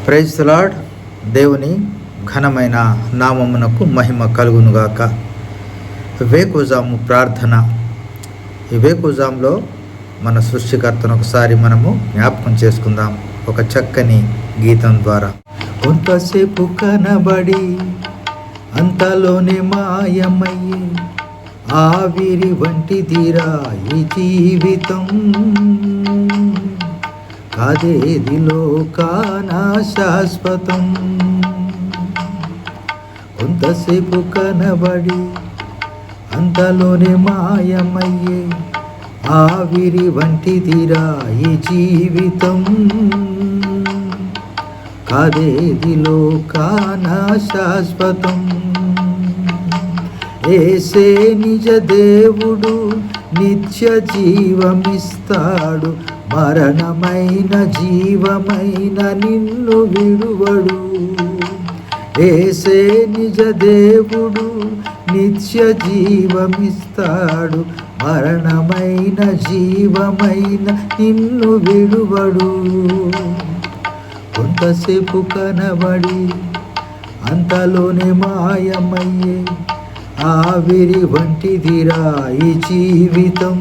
Praise the lord. దేవుని ఘనమైన నామమునకు మహిమ కలుగునుగాక. వేకుజాము ప్రార్థన. ఈ వేకుజాంలో మన సృష్టికర్తను ఒకసారి మనము జ్ఞాపకం చేసుకుందాం ఒక చక్కని గీతం ద్వారా. కొంతసేపు కనబడి అంతలోనే మాయమయ్యి ఆవిరి వంటిదిరా ఈ జీవితం, కాదేది లోకాన శాశ్వతం. కొంతసేపు కనబడి అంతలోనే మాయమయ్యే ఆవిరి వంటిదిరా ఈ జీవితం, కాదేది లోకాన శాశ్వతం. యేసే నిజ దేవుడు, నిత్య జీవమిస్తాడు, మరణమైన జీవమైన నిన్ను విడువడు. యేసే నిజ దేవుడు, నిత్య జీవమిస్తాడు, మరణమైన జీవమైన నిన్ను విడువడు. కొంతసేపు కనబడి అంతలోనే మాయమయ్యే ఆవిరి వంటిదిరా ఈ జీవితం,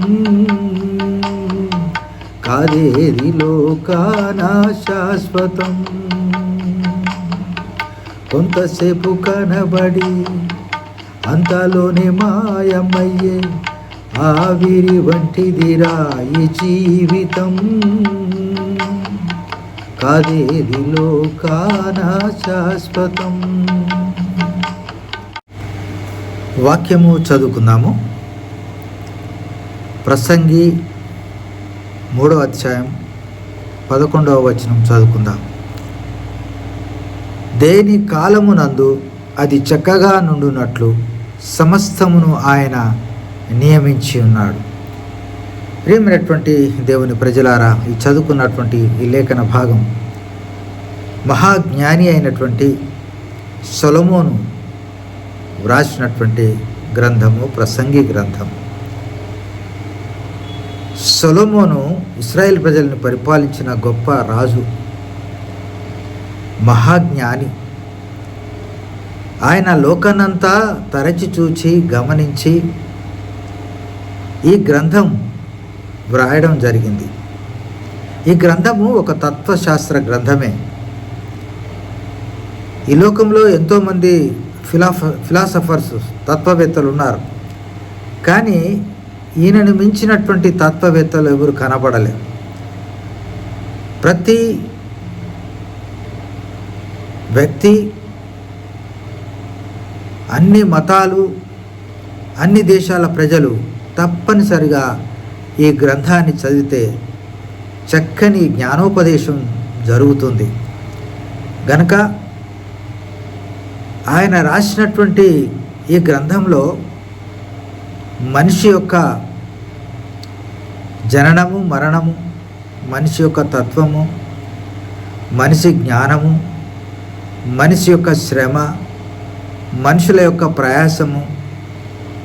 కాదేది లోకాన శాశ్వతం. కొంతసేపు కనబడి అంతలోనే మాయమయ్యే ఆవిరి వంటిదిరా ఈ జీవితం, కాదేది లోకాన శాశ్వతం. వాక్యము చదువుకుందాము. ప్రసంగి 3వ అధ్యాయం 11వ వచనం చదువుకుందాం. దేని కాలమునందు అది చక్కగా నుండునట్లు సమస్తమును ఆయన నియమించి ఉన్నాడు. ప్రియమైనటువంటి దేవుని ప్రజలారా, ఈ చదువుకున్నటువంటి ఈ లేఖన భాగం మహాజ్ఞాని అయినటువంటి సొలొమోను వ్రాసినటువంటి గ్రంథము, ప్రసంగి గ్రంథం. సొలొమోను ఇశ్రాయేల్ ప్రజలను పరిపాలించిన గొప్ప రాజు, మహాజ్ఞాని. ఆయన లోకాన్నంతా తరచి చూచి గమనించి ఈ గ్రంథం వ్రాయడం జరిగింది. ఈ గ్రంథము ఒక తత్వశాస్త్ర గ్రంథమే. ఈ లోకంలో ఎంతోమంది ఫిలాసఫర్స్, తత్వవేత్తలు ఉన్నారు, కానీ ఈయనను మించినటువంటి తత్వవేత్తలు ఎవరు కనబడలేరు. ప్రతి వ్యక్తి, అన్ని మతాలు, అన్ని దేశాల ప్రజలు తప్పనిసరిగా ఈ గ్రంథాన్ని చదివితే చక్కని జ్ఞానోపదేశం జరుగుతుంది. గనుక ఆయన రాసినటువంటి ఈ గ్రంథంలో మనిషి యొక్క జననము, మరణము, మనిషి యొక్క తత్వము, మనిషి జ్ఞానము, మనిషి యొక్క శ్రమ, మనుషుల యొక్క ప్రయాసము,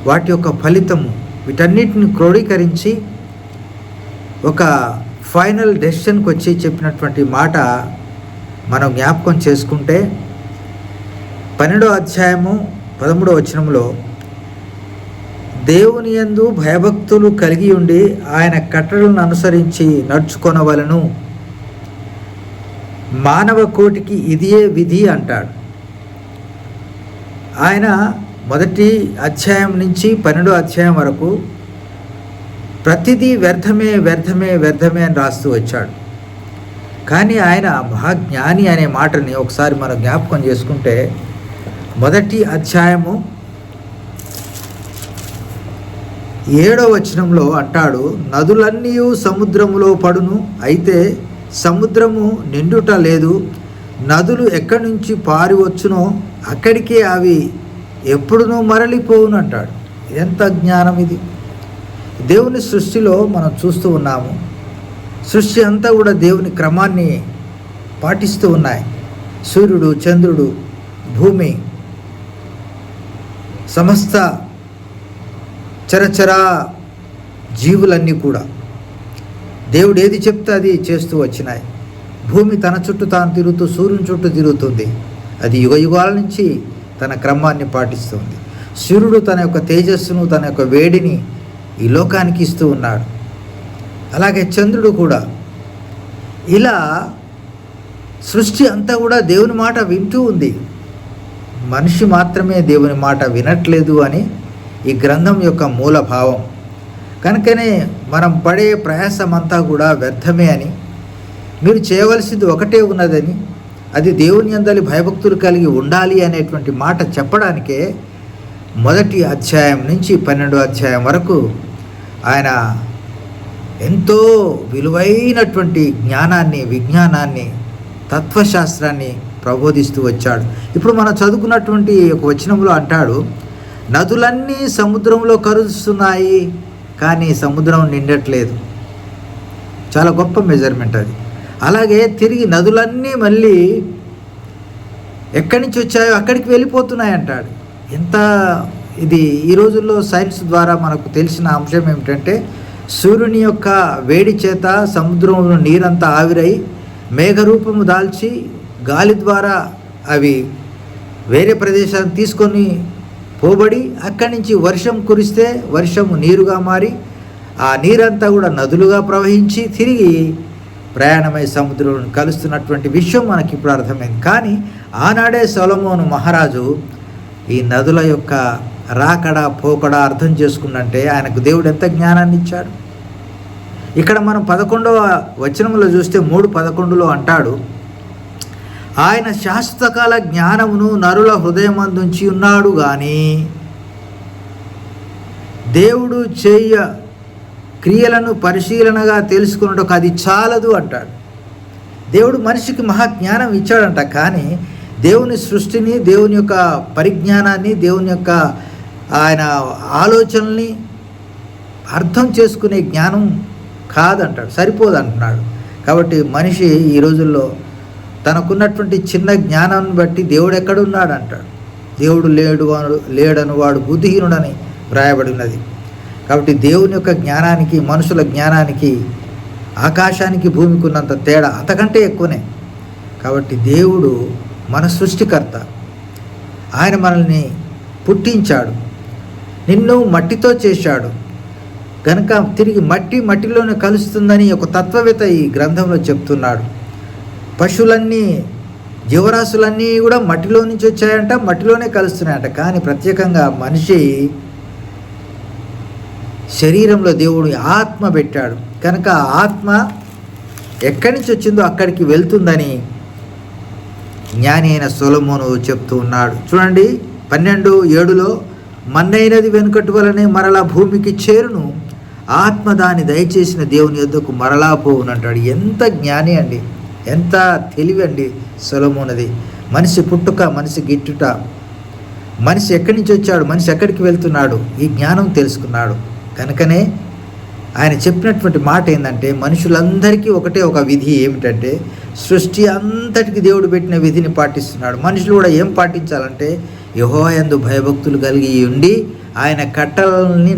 వాటి యొక్క ఫలితము, వీటన్నిటిని క్రోడీకరించి ఒక ఫైనల్ డెసిషన్కి వచ్చి చెప్పినటువంటి మాట మనం జ్ఞాపకం చేసుకుంటే 12వ అధ్యాయము 13వ వచనంలో, దేవుని యందు భయభక్తులు కలిగి ఉండి ఆయన కట్టడలను అనుసరించి నడుచుకొనవలెను, మానవ కోటికి ఇదియే విధి అంటాడు. ఆయన 1వ అధ్యాయం నుంచి 12వ అధ్యాయం వరకు ప్రతిదీ వ్యర్థమే వ్యర్థమే వ్యర్థమే అని రాస్తూ వచ్చాడు. కానీ ఆయన మహాజ్ఞాని అనే మాటని ఒకసారి మనం జ్ఞాపకం చేసుకుంటే 1వ అధ్యాయము 7వ వచనంలో అంటాడు, నదులన్నీ సముద్రములో పడును, అయితే సముద్రము నిండుట లేదు. నదులు ఎక్కడి నుంచి పారి వచ్చునో అక్కడికే అవి ఎప్పుడునూ మరలిపోవును అంటాడు. ఎంత జ్ఞానం ఇది! దేవుని సృష్టిలో మనం చూస్తూ ఉన్నాము. సృష్టి అంతా కూడా దేవుని క్రమాన్ని పాటిస్తూ ఉన్నాయి. సూర్యుడు, చంద్రుడు, భూమి, సమస్త చరచర జీవులన్నీ కూడా దేవుడు ఏది చెప్తే అది చేస్తూ వచ్చినాయి. భూమి తన చుట్టూ తాను తిరుగుతూ సూర్యుని చుట్టూ తిరుగుతుంది. అది యుగయుగాల నుంచి తన క్రమాన్ని పాటిస్తుంది. సూర్యుడు తన యొక్క తేజస్సును, తన యొక్క వేడిని ఈ లోకానికి ఇస్తూ ఉన్నాడు. అలాగే చంద్రుడు కూడా. ఇలా సృష్టి అంతా కూడా దేవుని మాట వింటూ ఉంది. మనిషి మాత్రమే దేవుని మాట వినట్లేదు అని ఈ గ్రంథం యొక్క మూల భావం. కనుకనే మనం పడే ప్రయాసం అంతా కూడా వ్యర్థమే అని, మీరు చేయవలసింది ఒకటే ఉన్నదని, అది దేవుని యందలి భయభక్తులు కలిగి ఉండాలి అనేటువంటి మాట చెప్పడానికే 1 అధ్యాయం నుంచి 12 అధ్యాయం వరకు ఆయన ఎంతో విలువైనటువంటి జ్ఞానాన్ని, విజ్ఞానాన్ని, తత్వశాస్త్రాన్ని ప్రబోధిస్తూ వచ్చాడు. ఇప్పుడు మనం చదువుకున్నటువంటి ఒక వచనంలో అంటాడు, నదులన్నీ సముద్రంలో కరుస్తున్నాయి కానీ సముద్రం నిండట్లేదు. చాలా గొప్ప మెజర్మెంట్ అది. అలాగే తిరిగి నదులన్నీ మళ్ళీ ఎక్కడి నుంచి వచ్చాయో అక్కడికి వెళ్ళిపోతున్నాయి అంటాడు. ఎంత ఇది ఈ రోజుల్లో సైన్స్ ద్వారా మనకు తెలిసిన అంశం ఏమిటంటే, సూర్యుని యొక్క వేడి చేత సముద్రంలో నీరంతా ఆవిరై మేఘరూపము దాల్చి గాలి ద్వారా అవి వేరే ప్రదేశాన్ని తీసుకొని పోబడి అక్కడి నుంచి వర్షం కురిస్తే వర్షము నీరుగా మారి ఆ నీరంతా కూడా నదులుగా ప్రవహించి తిరిగి ప్రయాణమై సముద్రంలో కలుస్తున్నటువంటి విషయం మనకి ఇప్పుడు అర్థమైంది. కానీ ఆనాడే సొలొమోను మహారాజు ఈ నదుల యొక్క రాకడ పోకడ అర్థం చేసుకున్నంటే ఆయనకు దేవుడు ఎంత జ్ఞానాన్ని ఇచ్చాడు. ఇక్కడ మనం 11వ వచనంలో చూస్తే 3:11 అంటాడు, ఆయన శాశ్వతకాల జ్ఞానమును నరుల హృదయమందుంచి ఉన్నాడు కానీ దేవుడు చేయ క్రియలను పరిశీలనగా తెలుసుకున్నట్టు అది చాలదు అంటాడు. దేవుడు మనిషికి మహాజ్ఞానం ఇచ్చాడంట, కానీ దేవుని సృష్టిని, దేవుని యొక్క పరిజ్ఞానాన్ని, దేవుని యొక్క ఆయన ఆలోచనల్ని అర్థం చేసుకునే జ్ఞానం కాదంటాడు, సరిపోదు అంటున్నాడు. కాబట్టి మనిషి ఈ రోజుల్లో తనకున్నటువంటి చిన్న జ్ఞానాన్ని బట్టి దేవుడు ఎక్కడున్నాడు అంటాడు. దేవుడు లేడను వాడు బుద్ధిహీనుడని వ్రాయబడి ఉన్నది. కాబట్టి దేవుని యొక్క జ్ఞానానికి, మనుషుల జ్ఞానానికి, ఆకాశానికి భూమికి ఉన్నంత తేడా అంతకంటే ఎక్కువనే. కాబట్టి దేవుడు మన సృష్టికర్త. ఆయన మనల్ని పుట్టించాడు, నిన్ను మట్టితో చేశాడు కనుక తిరిగి మట్టిలోనే కలుస్తుందని ఒక తత్వవేత్త ఈ గ్రంథంలో చెప్తున్నాడు. పశువులన్నీ, జీవరాశులన్నీ కూడా మట్టిలో నుంచి వచ్చాయంట, మట్టిలోనే కలుస్తున్నాయంట. కానీ ప్రత్యేకంగా మనిషి శరీరంలో దేవుడు ఆత్మ పెట్టాడు కనుక ఆత్మ ఎక్కడి నుంచి వచ్చిందో అక్కడికి వెళ్తుందని జ్ఞాని అయిన సొలొమోను చెప్తూ ఉన్నాడు. చూడండి 12:7 మన్నైనది వెనుకటి వలనే మరలా భూమికి చేరును, ఆత్మ దాన్ని దయచేసిన దేవుని యొద్దకు మరలా పోవునంటాడు. ఎంత జ్ఞాని అండి, ఎంత తెలివి అండి సొలొమోనుది. మనిషి పుట్టుక, మనిషి గిట్టుట, మనిషి ఎక్కడి నుంచి వచ్చాడు, మనిషి ఎక్కడికి వెళ్తున్నాడు, ఈ జ్ఞానం తెలుసుకున్నాడు. కనుకనే ఆయన చెప్పినటువంటి మాట ఏంటంటే, మనుషులందరికీ ఒకటే ఒక విధి ఏమిటంటే, సృష్టి అంతటికి దేవుడు పెట్టిన విధిని పాటిస్తున్నాడు. మనుషులు కూడా ఏం పాటించాలంటే, యెహోవా యందు భయభక్తులు కలిగి ఉండి ఆయన కట్టలని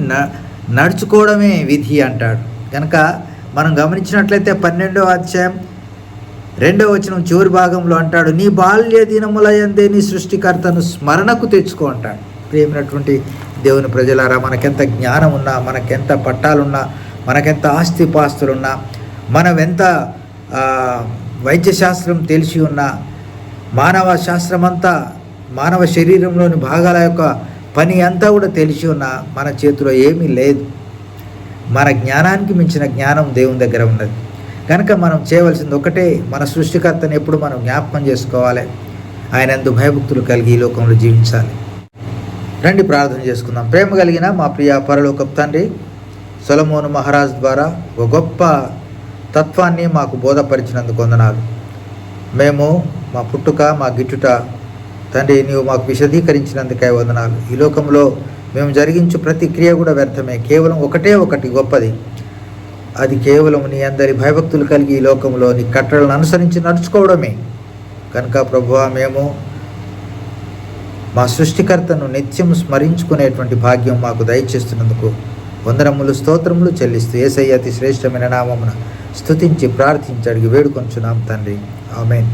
నడుచుకోవడమే విధి అంటాడు. కనుక మనం గమనించినట్లయితే 12వ అధ్యాయం 2వ వచనం చివరి భాగంలో అంటాడు, నీ బాల్య దినముల యందే నీ సృష్టికర్తను స్మరణకు తెచ్చుకో అంటాడు. ప్రియమైనటువంటి దేవుని ప్రజలారా, మనకెంత జ్ఞానం ఉన్నా, మనకెంత పట్టాలున్నా, మనకెంత ఆస్తిపాస్తులున్నా, మనం ఎంత వైద్యశాస్త్రం తెలిసి ఉన్నా, మానవ శాస్త్రం అంతా, మానవ శరీరంలోని భాగాల యొక్క పని అంతా కూడా తెలిసి ఉన్నా, మన చేతిలో ఏమీ లేదు. మన జ్ఞానానికి మించిన జ్ఞానం దేవుని దగ్గర ఉన్నది. కనుక మనం చేయవలసింది ఒకటే, మన సృష్టికర్తను ఎప్పుడు మనం జ్ఞాపకం చేసుకోవాలి, ఆయన యందు భయభక్తులు కలిగి ఈ లోకంలో జీవించాలి. రండి ప్రార్థన చేసుకుందాం. ప్రేమ కలిగిన మా ప్రియ పరలోకపు తండ్రి, సొలొమోను మహారాజు ద్వారా ఒక గొప్ప తత్వాన్ని మాకు బోధపరిచినందుకు వందనాలు. మేము మా పుట్టుక, మా గిట్టుట తండ్రి నీవు మాకు విశదీకరించినందుకై వందనాలు. ఈ లోకంలో మేము జరిగించు ప్రతి క్రియ కూడా వ్యర్థమే, కేవలం ఒకటే ఒకటి గొప్పది, అది కేవలం నీ అందరి భయభక్తులు కలిగి ఈ లోకంలో నీ కట్టడలను అనుసరించి నడుచుకోవడమే. కనుక ప్రభువా, మేము మా సృష్టికర్తను నిత్యం స్మరించుకునేటువంటి భాగ్యం మాకు దయచేస్తున్నందుకు వందనములు, స్తోత్రములు చెల్లిస్తూ యేసయ్య అతి శ్రేష్టమైన నామమున స్తుతించి ప్రార్థించి అడిగి వేడుకొంచున్నాం తండ్రి. ఆమేన్.